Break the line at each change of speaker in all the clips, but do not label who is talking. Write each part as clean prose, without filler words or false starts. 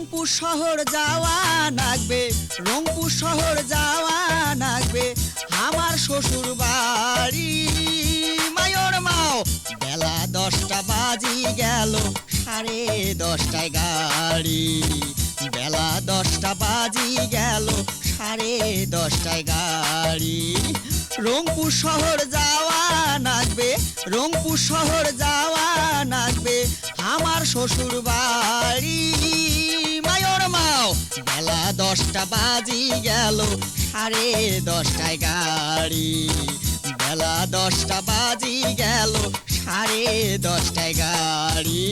রংপুর শহর যাওয়া লাগবে, রংপুর শহর যাওয়া লাগবে, আমার শ্বশুর বাড়ি মায়র মাও। বেলা 10টা বাজি গেল, 10:30টায় গাড়ি। বেলা 10টা বাজি গেল, 10:30টায় গাড়ি। রংপুর শহর যাওয়া লাগবে, রংপুর শহর যাওয়া লাগবে, আমার শ্বশুর বাড়ি মায়র মাও। বেলা 10টা বাজি গেল, 10:30টায় গাড়ি। বেলা 10টা বাজি গেল, 10:30টায় গাড়ি।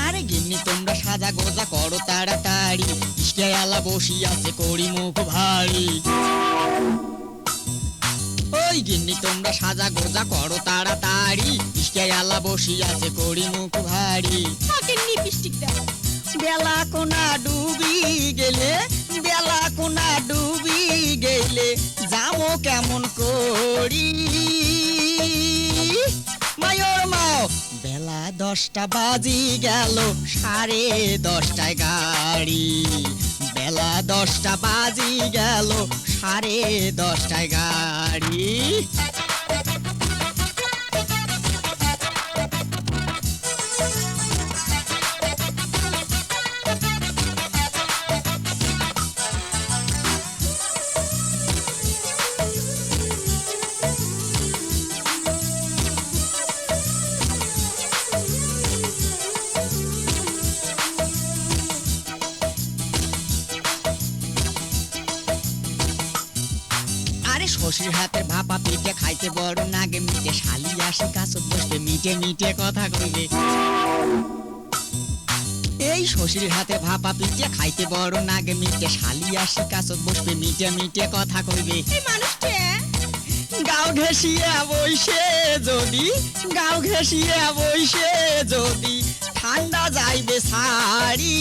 আরে গিন্নি তোমরা সাজা গোজা করো তাড়াতাড়ি, ইশকেয়ালা বসি আছে করি মুখ ভারী। ওই গিন্নি তোমরা সাজা গোজা করো তাড়াতাড়ি, ইশকেয়ালা বসি আছে করি মুখ ভারী।
লিপস্টিক দাও।
বেলা কোনা ডুবি গেলে, বেলা কোনা ডুবি গেলে যাবো কেমন করি মায়র মাও। বেলা 10টা বাজি গেল, 10:30টায় গাড়ি। বেলা 10টা বাজি গেল, 10:30টায় গাড়ি। আরে শ্বশুর হাতে ভাপা পিঠে খাইতে বড় নাগে মিটে, শালি আসে কাছত বসতে মিটে মিটে কথা কইবে। এই শ্বশুর হাতে ভাপা পিঠে খাইতে বড় নাগে মিটে, শালি আসে কাছত বসবে মিটে মিটে কথা কইবে।
এই মানুষটা
গাও ঘেঁষিয়া বইসে যদি, গাও ঘেঁষিয়া বইসে যদি ঠান্ডা যাইবে শাড়ি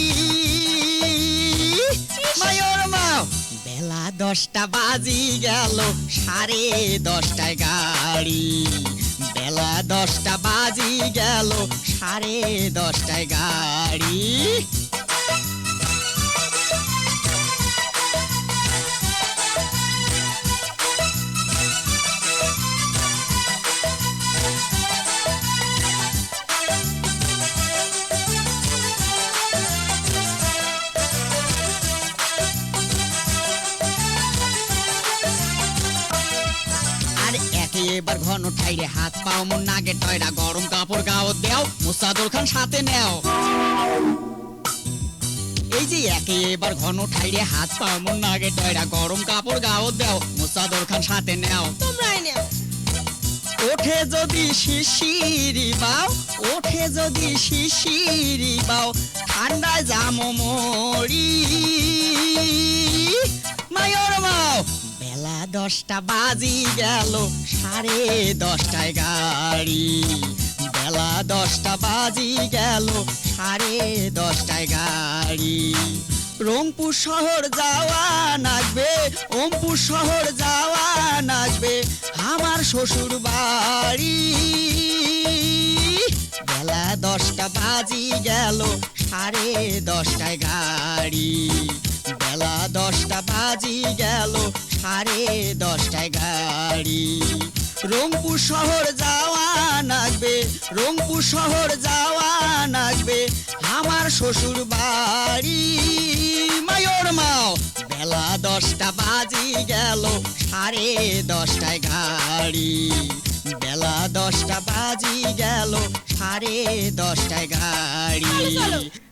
মায়র মাও। বেলা 10টা বাজি গেল, 10:30টায় গাড়ি। বেলা 10টা বাজি গেল, 10:30টায় গাড়ি। আরে একে এবার ঘন ঠাইরে হাত পাও মন নাগে টয়রা, গরম কাপড় গাও দেও, মুসাদুল খান সাথে নেও। এই যে একে এবার ঘন ঠাইরে হাত পাও মন নাগে টয়রা, গরম কাপড় গাও দেও, মুসাদুল খান সাথে নেও।
তোমরাই নাও।
ওঠে যদি শিশিরি বাও, ওঠে যদি শিশিরি বাও, ঠান্ডায় জামো মরি মায়র মাও। বেলা 10টা বাজি গেল, 10:30টায় গাড়ি। বেলা 10টা বাজি গেল, 10:30টায় গাড়ি। রংপুর শহর যাওয়া লাগবে, ওমপুর শহর যাওয়া লাগবে, আমার শ্বশুর বাড়ি। বেলা 10টা বাজি গেল, 10:30টায় গাড়ি। বেলা 10টা বাজি গেল, 10:30টায় গাড়ি। রংপুর শহর যাওয়া লাগবে, রংপুর শহর যাওয়া লাগবে, আমার শ্বশুর বাড়ি মায়র মাও। বেলা 10টা বাজি গেল, 10:30টায় গাড়ি। বেলা 10টা বাজি গেল, 10:30টায় গাড়ি।
চলো।